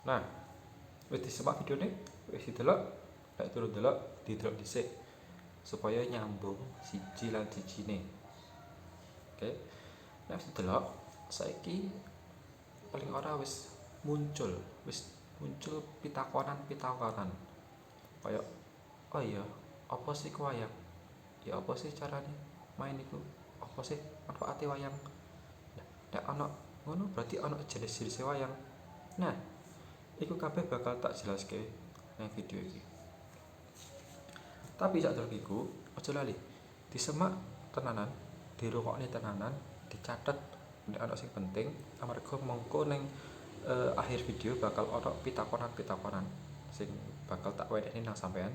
Nah, wis disimak videone, wis didelok, lek turun delok didelok dhisik supaya nyambung siji lan sijine. Oke. Nek wis didelok, saiki paling ora wis muncul pitakonan-pitakonan. Kayak oh iya, apa sih ku wayang? Ya apa sih carane main iku? Apa sih manfaate wayang? Nah, nek ana ngono berarti ana jenis-jenis wayang. Nah, iku kabeh bakal tak jelaske nang video iki. Tapi sadurunge iku aja lali disemak tenanan, dirungokne tenanan, dicatet nek ana sing penting amarga mengko ning akhir video bakal ana pitakonan-pitakonan sing bakal tak wedeni nang sampean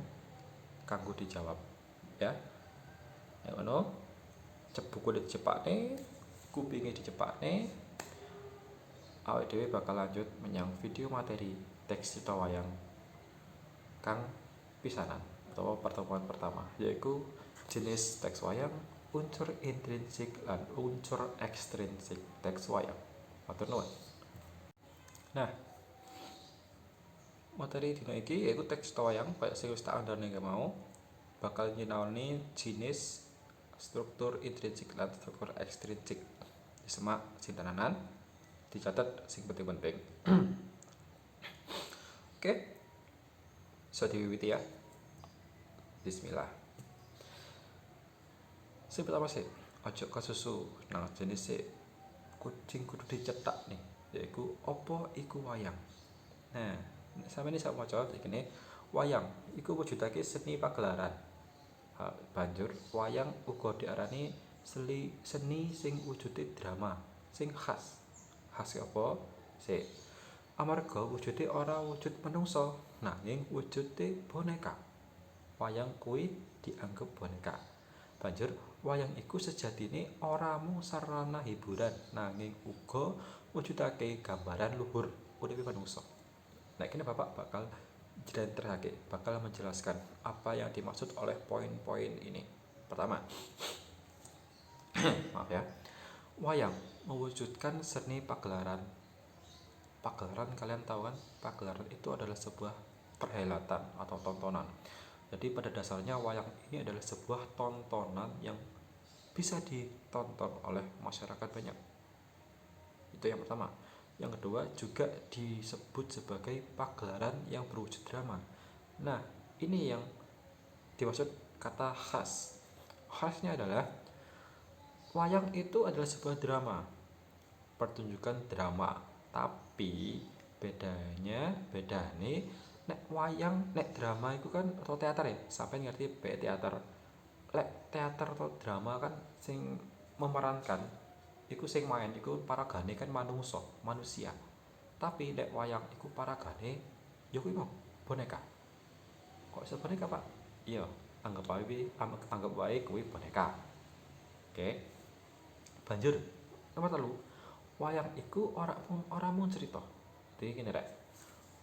kanggo dijawab. Ya. Nek ngono, buku dicepakne, kupinge dicepakne, awake dhewe bakal lanjut menyang video materi teks cerita wayang kang pisanan atau pertemuan pertama, yaitu jenis teks wayang, unsur intrinsik lan unsur ekstrinsik teks wayang. Matur nuwun. Nah, materi dina iki yaitu teks cerita wayang kaya sing wis tak andharne mau bakal nyinaoni jenis struktur intrinsik lan struktur ekstrinsik. Disemak sing tenanan, dicatat sing penting-penting. Oke, so diwiwiti ya. Bismillah. Sing pertama sih, ojo kesusu nang jenis kucing kudu dicetak nih, yaitu apa iku wayang. Nah, sampe ini sak maca iki wayang iku wujudake seni pagelaran. Banjur wayang uga diarani seni sing wujude drama, sing khas. Khas apa? Sik. Amarga wujude ora wujud menungsa, nanging wujude boneka. Wayang kuwi dianggep boneka. Banjur wayang iku sejatine ora mung sarana hiburan, nanging uga wujudake gambaran luhur uripe manungsa. Nah, kini Bapak bakal menjelaskan apa yang dimaksud oleh poin-poin ini. Pertama, maaf ya, wayang mewujudkan seni pagelaran. Pagelaran kalian tahu kan? Pagelaran itu adalah sebuah perhelatan atau tontonan. Jadi pada dasarnya wayang ini adalah sebuah tontonan yang bisa ditonton oleh masyarakat banyak. Itu yang pertama. Yang kedua juga disebut sebagai pagelaran yang berwujud drama. Nah, ini yang dimaksud kata khas. Khasnya adalah wayang itu adalah sebuah drama, pertunjukan drama. Tapi bedane nek wayang, nek drama itu kan atau teater ya. Sampai ngerti teater. Lek teater atau drama kan sing memerankan iku sing main iku paragane kan manusia. Tapi nek wayang iku paragane ya kuwi mau boneka. Kok iso boneka, Pak? Iya, anggap wae kuwi boneka. Oke. Banjur nomor 3, wayang iku ora mung cerita. Dadi ngene rek.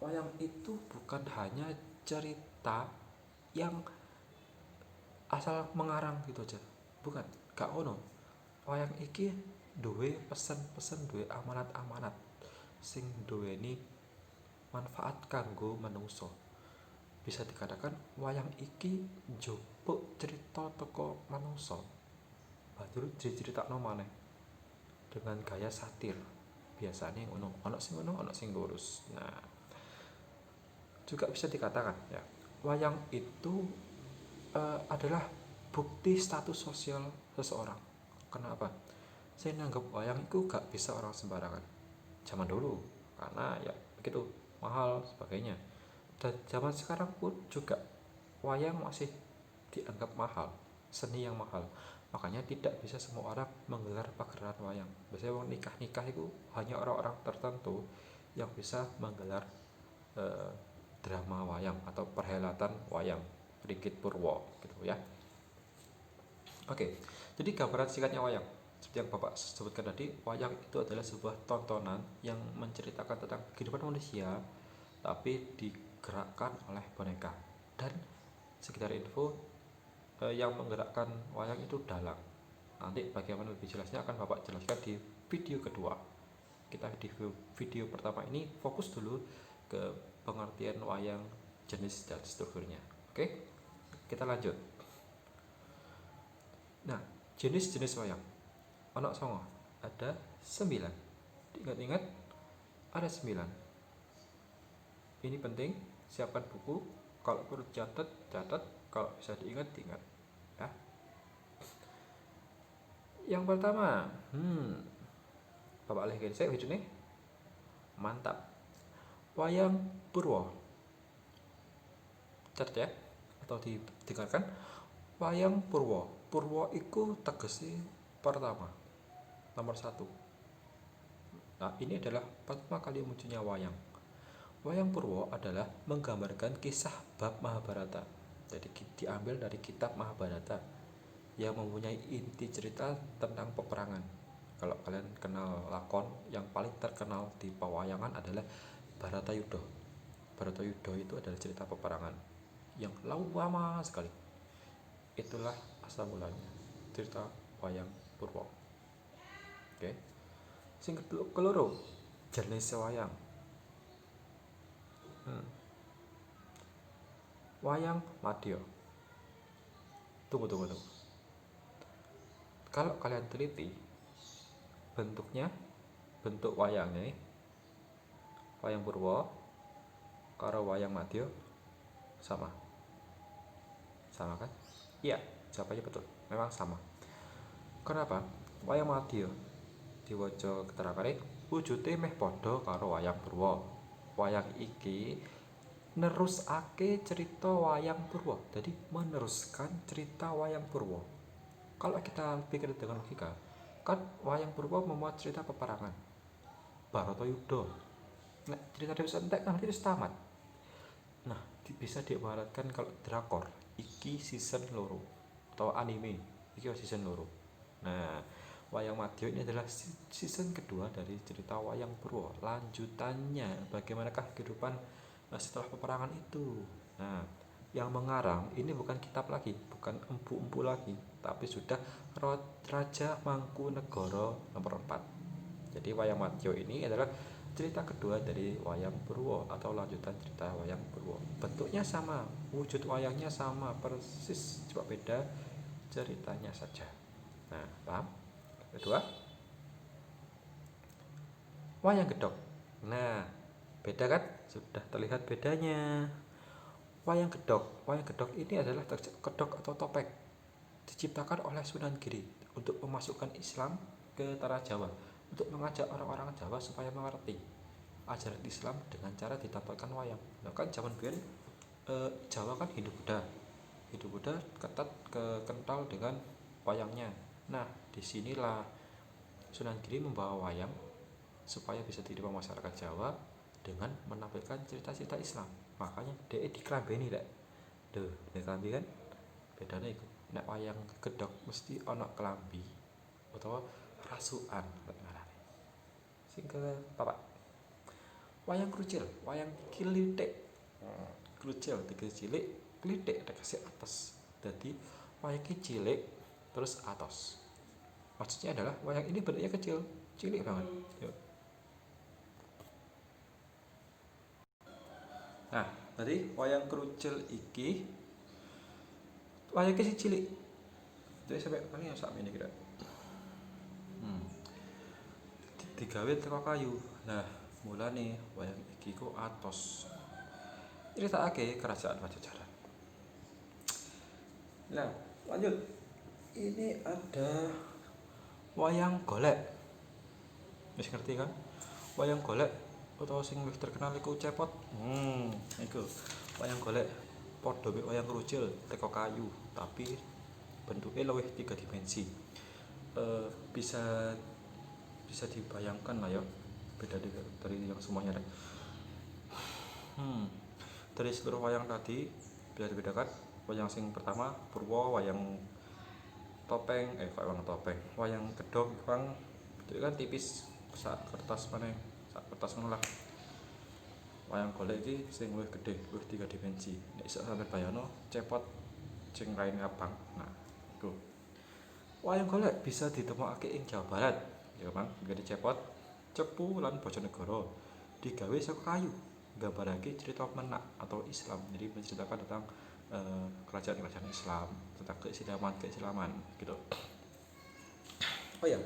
Wayang itu bukan hanya cerita yang asal mengarang gitu aja. Bukan, gak ono. Wayang iki duwe pesen-pesen, duwe amanat-amanat sing duweni manfaat kanggo manungsa. Bisa dikatakan wayang iki njupuk cerita teko manungsa. Banjur diceritakno maneh dengan gaya satir. Biasanya ono sing ngono, ono sing lurus. Nah, juga bisa dikatakan ya, wayang itu adalah bukti status sosial seseorang. Kenapa? Saya nanggap wayang itu gak bisa orang sembarangan. Zaman dulu, karena ya begitu mahal sebagainya. Dan zaman sekarang pun juga wayang masih dianggap mahal, seni yang mahal. Makanya tidak bisa semua orang menggelar pagelaran wayang. Biasanya orang nikah itu hanya orang-orang tertentu yang bisa menggelar drama wayang atau perhelatan wayang Rikit Purwo gitu ya. Oke, jadi gambaran singkatnya wayang seperti yang Bapak sebutkan tadi, wayang itu adalah sebuah tontonan yang menceritakan tentang kehidupan manusia tapi digerakkan oleh boneka. Dan sekedar info, yang menggerakkan wayang itu dalang. Nanti bagaimana lebih jelasnya akan Bapak jelaskan di video kedua. Kita di video pertama ini fokus dulu ke pengertian wayang, jenis dan strukturnya. Oke, kita lanjut. Nah, jenis-jenis wayang ono songo, ada 9. Diingat-ingat, ada 9. Ini penting, siapkan buku, kalau perlu catat, kalau bisa diingat, ya. Yang pertama, Bapak lihat saya nih, mantap. Wayang Purwo. Catat ya, atau didengarkan. Wayang Purwo. Purwo iku tegesi pertama, nomor 1. Nah, ini adalah pertama kali munculnya wayang. Wayang Purwo adalah menggambarkan kisah bab Mahabharata. Jadi diambil dari kitab Mahabharata yang mempunyai inti cerita tentang peperangan. Kalau kalian kenal lakon, yang paling terkenal di pewayangan adalah Bharatayuddha. Bharatayuddha itu adalah cerita peperangan yang lama sekali. Itulah asal mulanya cerita wayang Purwo. Oke. Sing keloro, jenis wayang. Wayang Madya. Tunggu. Kalau kalian teliti bentuk wayangnya, wayang Purwo karo wayang Madya sama kan? Iya, jawabannya betul, memang sama. Kenapa? Wayang Madya diwaca keterangane wujude meh padha karo wayang Purwo. Wayang iki nerusake cerita wayang Purwo, jadi meneruskan cerita wayang Purwo. Kalau kita pikir dengan logika, kan wayang Purwo memuat cerita peperangan Bharatayuddha. Nah, cerita Dewi Entek kan itu tamat. Nah, bisa diibaratkan kalau drakor iki season loro atau anime iki season loro. Nah, wayang Madya ini adalah season kedua dari cerita wayang Purwo, lanjutannya bagaimanakah kehidupan setelah peperangan itu. Nah, yang mengarang ini bukan kitab lagi, bukan empu-empu lagi, tapi sudah Raja Mangkunegara nomor 4. Jadi wayang Madya ini adalah cerita kedua dari wayang Purwo atau lanjutan cerita wayang Purwo. Bentuknya sama, wujud wayangnya sama persis, cuma beda ceritanya saja. Nah, paham? Kedua, wayang gedhog. Nah, beda kan? Sudah terlihat bedanya. Wayang gedhog ini adalah kedhog atau topeng diciptakan oleh Sunan Giri untuk memasukkan Islam ke tanah Jawa, untuk mengajak orang-orang Jawa supaya mengerti ajaran Islam dengan cara ditampilkan wayang. Nah, kan zaman biyen Jawa kan Hindu Buddha ketat kental dengan wayangnya. Nah, disinilah Sunan Giri membawa wayang supaya bisa diterima masyarakat Jawa dengan menampilkan cerita-cerita Islam. Makanya dia diklambeni lek. Duh, diklambi kan bedanya itu. Nek wayang gedhog mesti ana klambi utawa rasukan lek ngarane. Sing ke papat. Wayang krucil, wayang klithik. Krucil tegese cilik, klithik tegese atos. Dadi wayang cilik terus atos. Maksudnya adalah wayang ini bentuknya kecil, cilik banget. Yuk. Nah, tadi wayang krucil iki wayangnya si cilik. Jadi sampai paling sak ini kira. Digawe teko kayu. Nah, mulane wayang iki ku atos. Critakake kerajaan Pajajaran. Nah, lanjut. Ini ada wayang golek. Wis ngerti kan? Wayang golek utawa sing wis terkenal iku cepot. Iku wayang golek padha mek wayang krucil teko kayu, tapi bentuknya luwih 3 dimensi. Bisa dibayangkan lah ya, beda dari yang semuanya. Dari seluruh wayang tadi bisa dibedakan. Wayang sing pertama Purwo, wayang topeng, wayang gedhog bang, itu kan tipis, sak kertas mana, sak kertas ngono lah. Wayang golek iki sing luwih gedhe, luwih 3 dimensi. Nek iso sampe bayangno cepot sing raine abang. Nah, iku. Wayang golek bisa ditemokake ing Jawa Barat, ya Bang, gede cepot, cepu lan Bojonegoro. Digawe saka kayu. nggambarake cerita menak atau Islam. Jadi menceritakan tentang kerajaan-kerajaan Islam, tentang keislaman gitu. Oh ya,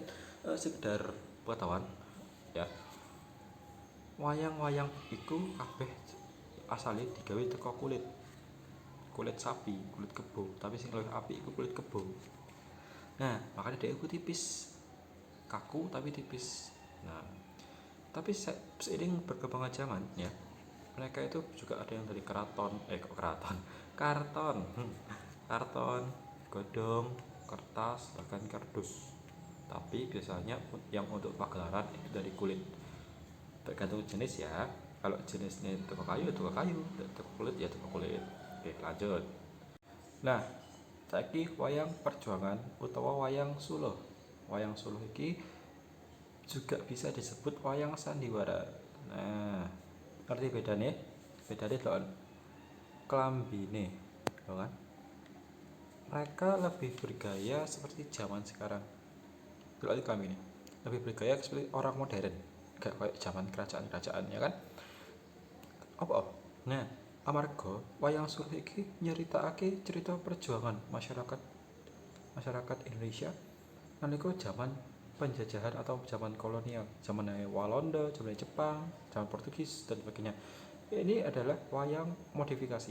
sekedar pengetahuan ya. Wayang-wayang iku kabeh asale digawe teko kulit sapi, kulit kebo, tapi sing luwih apik iku kulit kebo. Nah, makanya dia iku tipis, kaku tapi tipis. Nah, tapi seiring berkembangnya zaman ya, mereka itu juga ada yang dari karton, karton, godong, kertas, bahkan kardus. Tapi biasanya yang untuk pagelaran itu dari kulit. Tergantung jenis ya. Kalau jenisnya toko kayu ya toko kayu, toko kulit ya toko kulit. Oke, lanjut. Nah, saiki wayang perjuangan utawa wayang suluh. Wayang suluh iki juga bisa disebut wayang sandiwara. Nah, ngerti bedanya? Bedanya lho klambine, lho kan? Mereka lebih bergaya seperti zaman sekarang. Delok klambine. Lebih bergaya seperti orang modern. Gak kayak zaman kerajaan-kerajaan ya kan? Apa? Nah, amarga wayang suluh iki nyeritakake cerita perjuangan masyarakat Indonesia nalika zaman penjajahan atau zaman kolonial, zaman Walanda, zaman Jepang, zaman Portugis dan sebagainya. Ini adalah wayang modifikasi,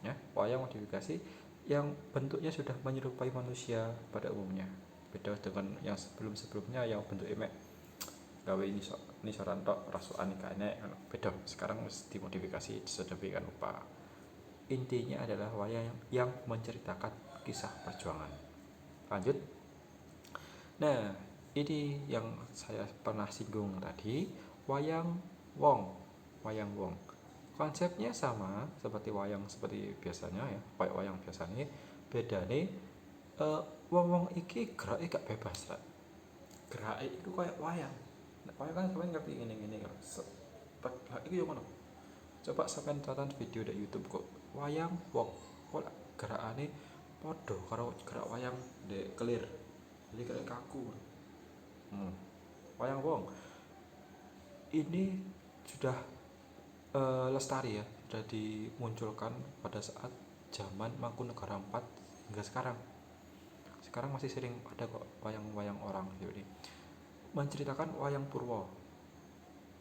ya, wayang modifikasi yang bentuknya sudah menyerupai manusia pada umumnya. Beda dengan yang sebelum-sebelumnya yang bentuk emek gawe nisoran tok rasukan kene beda. Sekarang mesti dimodifikasi sedemikian rupa. Intinya adalah wayang yang menceritakan kisah perjuangan. Lanjut. Nah, ini yang saya pernah singgung tadi, wayang wong. Wayang wong. Konsepnya sama seperti wayang seperti biasanya ya, kayak wayang biasanya. Bedane wong-wong iki gerake gak bebas, Rek. Gerake itu kayak wayang. Nek wayang kan sampeyan ngerti ngene-ngene kan. Lah iki yo ngono. Coba sampeyan tonton video di YouTube kok wayang wong. Kok gerakane padha karo gerak wayang ndek kelir. Jadi kayak kaku. Wayang wong ini sudah lestari ya, sudah dimunculkan pada saat zaman Mangkunegaran 4 hingga sekarang. Sekarang masih sering ada kok wayang-wayang orang jadi menceritakan wayang Purwo.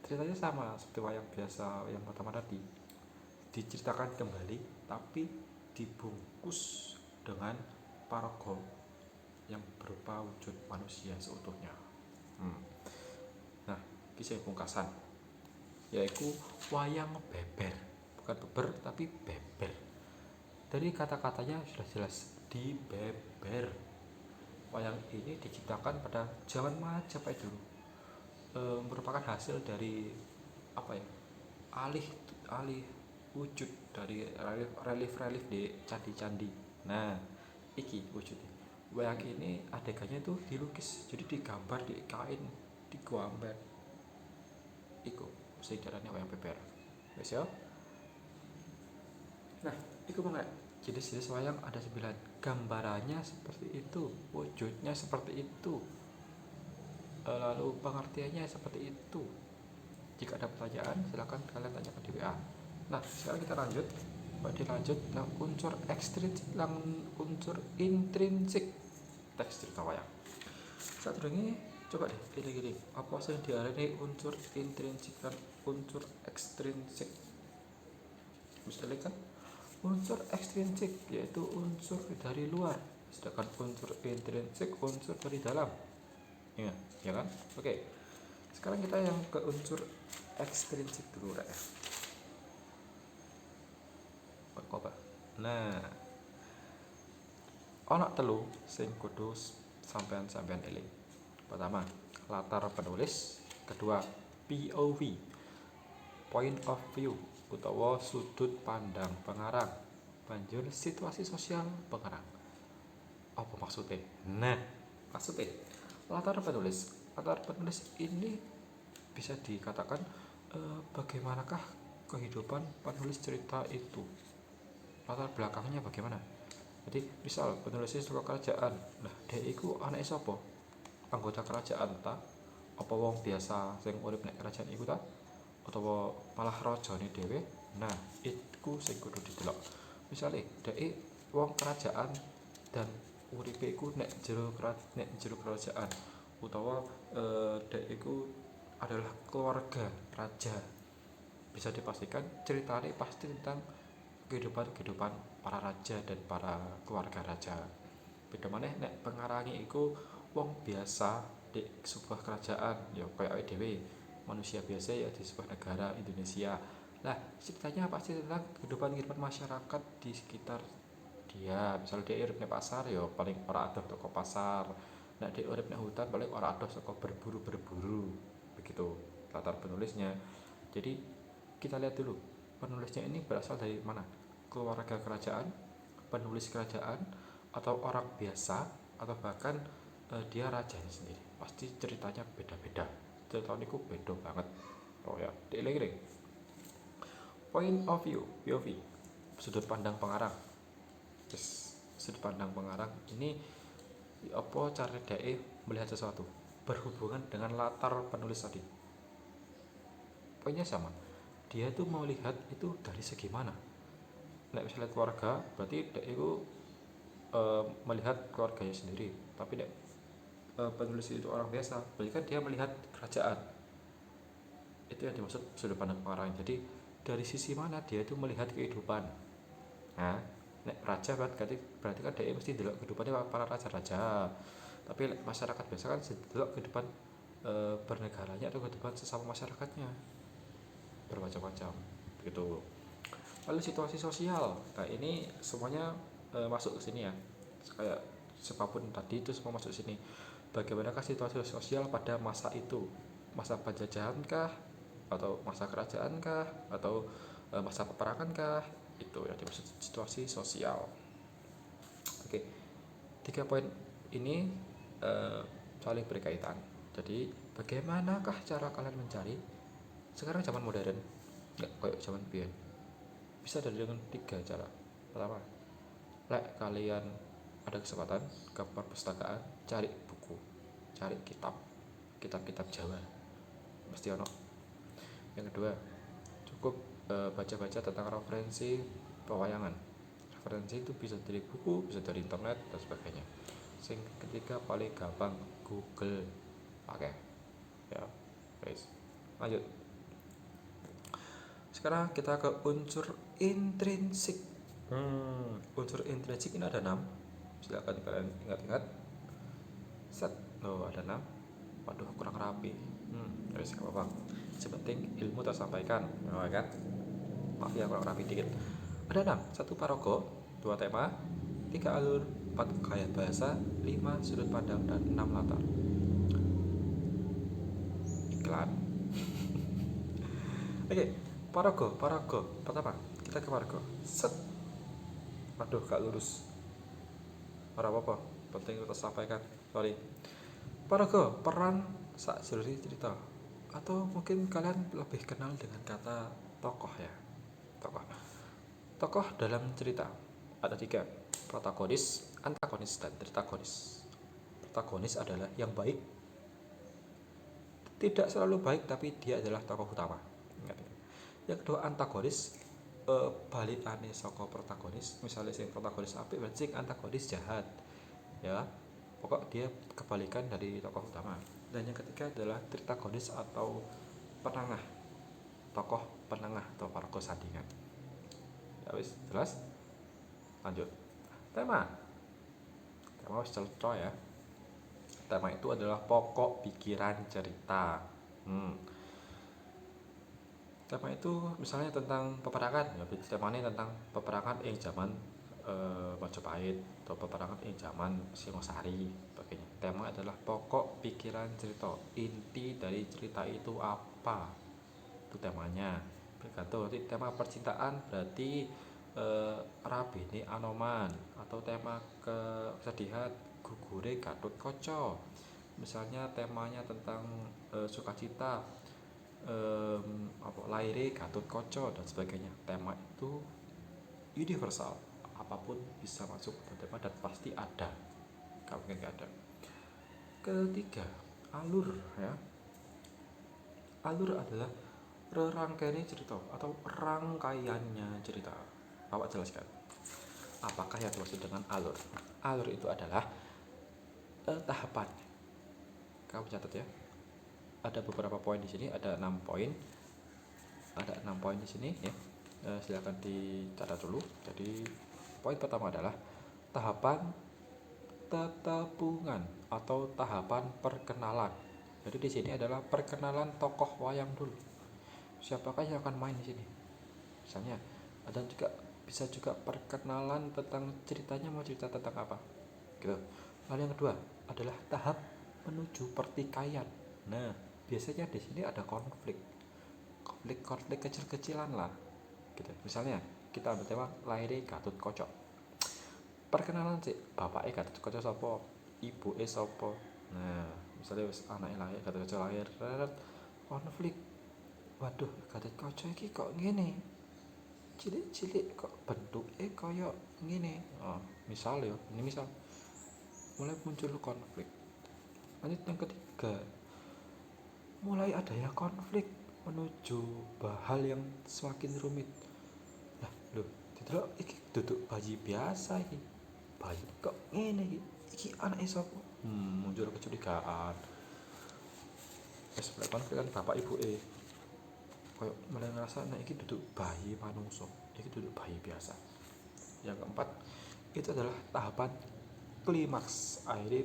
Ceritanya sama seperti wayang biasa yang pertama tadi, diceritakan kembali tapi dibungkus dengan paraga yang berupa wujud manusia seutuhnya. Nah, kisah pungkasan yaitu wayang beber, bukan beber tapi beber. Dari kata-katanya sudah jelas dibeber. Wayang ini diciptakan pada zaman Majapahit dulu. Merupakan hasil dari apa ya? Alih wujud dari relief di candi-candi. Nah, iki wujudnya. Wayang ini adegannya tuh dilukis, jadi digambar di kain, digambar. Iku sing darane wayang beber. Wis ya. Nah, iku mangga jenis-jenis wayang ada 9. Gambarannya seperti itu, wujudnya seperti itu. Lalu pengertiannya seperti itu. Jika ada pertanyaan, silakan kalian tanyakan di WA. Nah, sekarang kita lanjut. Dilanjut nang unsur ekstrinsik lan unsur intrinsik teks cerita wayang. Sadurunge coba deh pilih-pilih apa sih diarani unsur intrinsik dan unsur ekstrinsik. Misalnya kan unsur ekstrinsik yaitu unsur dari luar, sedangkan unsur intrinsik unsur dari dalam. Ya kan? Oke. Sekarang kita yang ke unsur ekstrinsik dulu ya. Apa? Nah, ana telu sing kudu sampean eling. Pertama, latar penulis. Kedua, POV, point of view utawa sudut pandang pengarang. Banjur situasi sosial pengarang. Apa maksudnya? Nah, maksudnya latar penulis. Latar penulis ini bisa dikatakan bagaimanakah kehidupan penulis cerita itu. Latar belakangnya bagaimana? Jadi misal penulisnya suka kerajaan, nah dia iku anake sapa? Anggota kerajaan ta? Apa wong biasa sing urip nek kerajaan iku ta? utawa malah rajane dhewe. Nah, iku sing kudu didelok. Misale dhek wong kerajaan dan uripe iku nek jero kerajaan utawa dhek iku adalah keluarga raja, bisa dipastikan ceritanya pasti tentang kehidupan para raja dan para keluarga raja. Beda maneh nek pengarangi iku wong biasa di sebuah kerajaan, ya kayak awake dhewe, manusia biasa ya di sebuah negara Indonesia. Lah, ceritanya pasti tentang kehidupan masyarakat di sekitar dia. Misal dia urip ning pasar, ya paling ora adoh toko pasar. Nek dia urip ning hutan, paling ora adoh saka berburu-berburu. Begitu latar penulisnya. Jadi kita lihat dulu penulisnya ini berasal dari mana, keluarga kerajaan, penulis kerajaan, atau orang biasa, atau bahkan dia rajanya sendiri. Pasti ceritanya beda-beda, ceritanya itu beda banget. Oh ya, dieling-eling point of view, POV, sudut pandang pengarang. Yes, sudut pandang pengarang ini apa cara dia melihat sesuatu berhubungan dengan latar penulis tadi. Poinnya sama, dia tuh mau lihat itu dari segi mana. Nek misalnya keluarga, berarti dia itu melihat keluarganya sendiri. Tapi nek penulis itu orang biasa, berarti kan dia melihat kerajaan. Itu yang dimaksud sudut pandang pengarang. Jadi dari sisi mana dia itu melihat kehidupan. Nah, nek raja berarti kan dia mesti delok kehidupannya para raja-raja. Tapi masyarakat biasa kan delok kehidupan bernegaranya atau kehidupan sesama masyarakatnya, bermacam-macam gitu. Lalu situasi sosial, nah ini semuanya masuk ke sini ya, kayak siapapun tadi itu semua masuk sini. Bagaimanakah situasi sosial pada masa itu, masa penjajahan kah, atau masa kerajaan kah, atau masa peperangan kah, itu yang dimaksud situasi sosial. Oke, 3 poin ini saling berkaitan. Jadi bagaimanakah cara kalian mencari sekarang zaman modern, nggak kayak zaman biyen, bisa dengan 3 cara. Pertama, kalian ada kesempatan ke perpustakaan, cari buku, cari kitab Jawa, mesti ono. Yang kedua, cukup baca-baca tentang referensi pewayangan. Referensi itu bisa dari buku, bisa dari internet dan sebagainya. Sing ketiga paling gampang, Google pakai. Ya, guys. Lanjut. Sekarang kita ke unsur intrinsik. Unsur intrinsik ini ada 6. Silakan kalian ingat-ingat. Set. Oh, ada 6. Waduh, kurang rapi. Harus apa-apa. Sepenting ilmu tersampaikan, oh, kan? Maaf ya kurang rapi dikit. Ada 6. 1 paraga, 2 tema, 3 alur, 4 gaya bahasa, 5 sudut pandang, dan 6 latar. Iklan. Oke, paraga. Pertama, kita ke paraga. Set. Aduh, gak lurus. Ora apa-apa, penting kita sampaikan. Sorry. Paraga, peran sakjroning cerita. Atau mungkin kalian lebih kenal dengan kata tokoh ya. Tokoh dalam cerita ada 3, protagonis, antagonis, dan tritagonis. Protagonis adalah yang baik, tidak selalu baik, tapi dia adalah tokoh utama. Yang kedua, antagonis, balikane saka protagonis. Misalnya sing protagonis apik, berarti sing antagonis jahat. Ya, pokok dia kebalikan dari tokoh utama. Dan yang ketiga adalah tritagonis atau penengah, tokoh penengah atau paraga sandingan. Ya wis, jelas? Lanjut. Tema wis celco ya. Tema itu adalah pokok pikiran cerita. Tema itu misalnya tentang peperangan, ya temanya tentang peperangan zaman Majapahit atau peperangan zaman Singosari, sebagainya. Tema adalah pokok pikiran cerita, inti dari cerita itu apa, itu temanya. Bergantung, tema percintaan berarti Rabine Anoman, atau tema kesedihan Gugure Gatotkaca. Misalnya temanya tentang sukacita, laire Gatotkaca dan sebagainya. Tema itu universal, apapun bisa masuk ke tema dan pasti ada, gak mungkin gak ada. Ketiga, alur ya. Alur adalah rangkaian cerita atau rangkaiannya cerita. Bapak jelaskan. Apakah yang dimaksud dengan alur? Alur itu adalah tahapan. Kamu catat ya. Ada beberapa poin di sini, ada 6 poin. Ada 6 poin di sini ya. Silakan dicatat dulu. Jadi poin pertama adalah tahapan tetepungan atau tahapan perkenalan. Jadi di sini adalah perkenalan tokoh wayang dulu. Siapakah yang akan main di sini? Misalnya, ada juga bisa juga perkenalan tentang ceritanya, mau cerita tentang apa. Gitu. Lalu yang kedua adalah tahap menuju pertikaian. Nah, biasanya di sini ada konflik kecil-kecilan lah. Gitu. Misalnya, kita ambil tema lahirnya Gatot Kaca. Perkenalan sih, bapaknya Gatot Kaca sapa, ibuke sapa. Nah, misalnya wis anake lahir, Gatot Kaca lahir, konflik. Waduh, Gatot Kaca iki kok ngene. Cilik-cilik kok bentuke kaya ngene. Oh, misal ya, ini misal. Mulai muncul konflik. Lanjut yang ketiga, mulai adanya konflik menuju hal yang semakin rumit. Nah, lho, didelok iki duduk bayi biasa iki. Bayi kok ngene iki anake sapa? Muncul kecurigaan. Wis mulai konflik kan bapak ibuke. Kayak mulai ngerasa nek iki duduk bayi manungsa, iki duduk bayi biasa. Yang keempat, itu adalah tahapan klimaks, akhirnya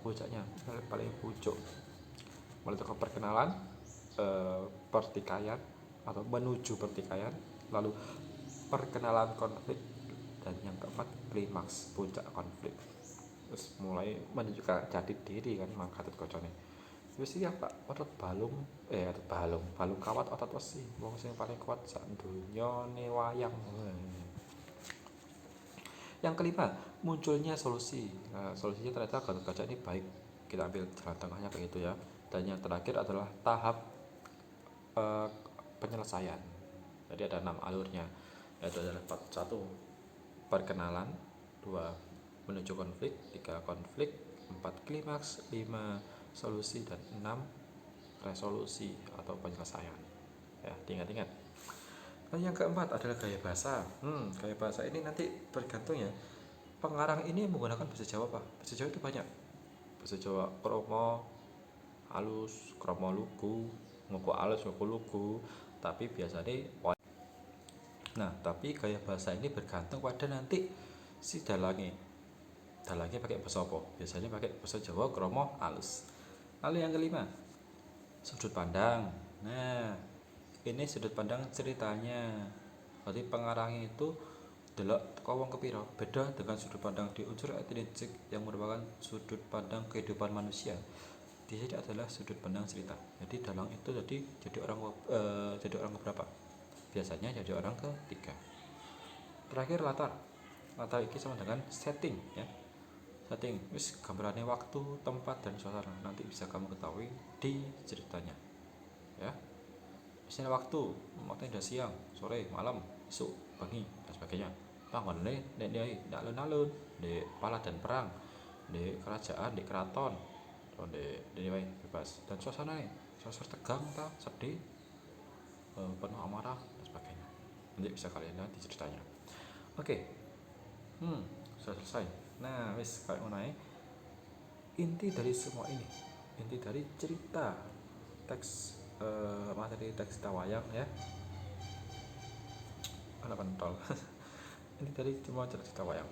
puncaknya paling puncak. Mulai dari perkenalan, pertikaian atau menuju pertikaian, lalu perkenalan konflik, dan yang keempat klimaks, puncak konflik. Terus mulai menunjukkan jati diri kan Mang Gatot Kaca nih. Wis iki Pak, otot balung kawat otot wesi, wong sing paling kuat sak donyane wayang. Yang kelima, munculnya solusi. Nah, solusinya ternyata Gatot Kaca ini baik. Kita ambil jalan tengahnya kayak gitu ya. Dan yang terakhir adalah tahap penyelesaian. Jadi ada 6 alurnya. Yaitu adalah 1 perkenalan, 2 menuju konflik, 3 konflik, 4 klimaks, 5 solusi, dan 6 resolusi atau penyelesaian. Ya, diingat-ingat. Yang keempat adalah gaya bahasa. Gaya bahasa ini nanti bergantung ya. Pengarang ini menggunakan bahasa Jawa Pak. Bahasa Jawa itu banyak. Bahasa Jawa kromo, halus, kromo lugu, nguku halus, nguku lugu. Tapi biasanya tapi gaya bahasa ini bergantung pada nanti si dalangnya. Dalangnya pakai bahasa apa? Biasanya pakai bahasa Jawa kromo halus. Lalu yang kelima, sudut pandang. Nah, ini sudut pandang ceritanya. Berarti pengarangnya itu delok kawong kepiro, beda dengan sudut pandang di unsur etinistik yang merupakan sudut pandang kehidupan manusia. Di sini adalah sudut pandang cerita. Jadi dalang itu jadi orang keberapa? Biasanya jadi orang ketiga. Terakhir latar ini sama dengan setting ya. Setting wis gambarannya waktu, tempat, dan suasana nanti bisa kamu ketahui di ceritanya ya. Misalnya waktu udah siang, sore, malam, esok, pagi, dan sebagainya. Bangunnya nek alun-alun, di pala dan perang, di kerajaan, di keraton, di bebas. Dan suasana tegang, sedih, penuh amarah, dan sebagainya. Nanti bisa kalian lihat di ceritanya. Oke, sudah selesai. Nah, wis kayak ngono. Inti dari semua ini, inti dari cerita teks materi teks wayang ya. Ada pentol. Ini dari semua cerita wayang.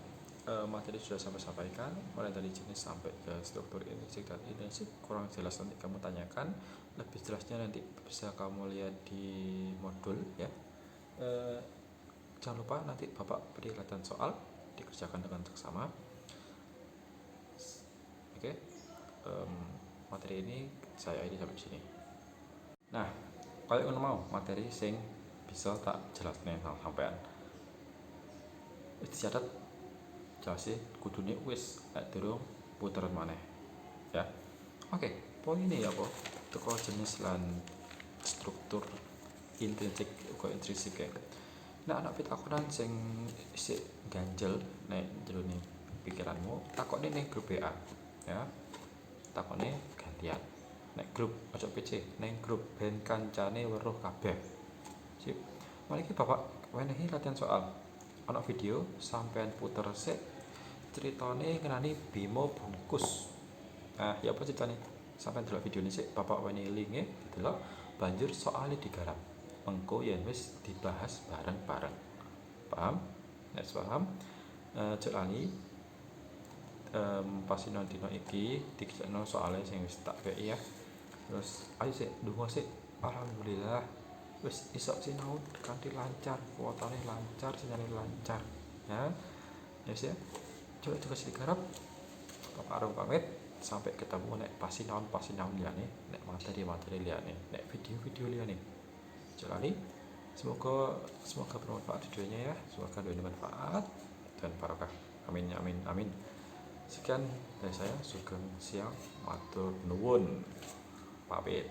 Materi sudah sampai sampaikan, mulai dari jenis sampai ke struktur intrinsic dan intrinsic. Kurang jelas nanti kamu tanyakan, lebih jelasnya nanti bisa kamu lihat di modul ya. Jangan lupa nanti Bapak beri latihan soal, dikerjakan dengan seksama. Oke. Materi ini saya ini sampai sini. Nah, kalau mau materi sing bisa tak jelasne sampean. Wis dicatat jelasin kudune wis durung puteran maneh. Ya. Oke, poin ini ya apa? Teko jenis lan struktur intrinsik kok intrinsik ya. Nah, anak pitakonan sing isih ganjel nek jerone pikiranmu, takone ning grup WA. Ya. Takone gantian. nek grup ojo PC neng grup ben kancane weruh kabeh. Sip. Mari iki Bapak wenehi latihan soal. Ana video sampean puter sik ceritane ngenani Bimo bungkus. Nah, ya apa ceritane? Sampeyan delok videone sik, Bapak wenehi linke delok banjur soalnya digarap. Mengko yen wis dibahas bareng-bareng. Paham? Nek paham, aja lali pas dina iki dikekno soalnya sing wis tak weki ya. Terus ayo sik ndonga sik. Alhamdulillah wis iso sinau kanthi lancar, kuotane lancar, sinyale lancar. Ya. Yes ya. Coba juga sih digarap. Bapak Arung pamit. Sampai ketemu nek pasinaon liyane, nek materi-materi liyane, nek video-video liyane. Jalani. Semoga bermanfaat videonya ya. Semoga bermanfaat dan barokah. Amin amin amin. Sekian dari saya, Sugeng Siang, matur nuwun. Pamit.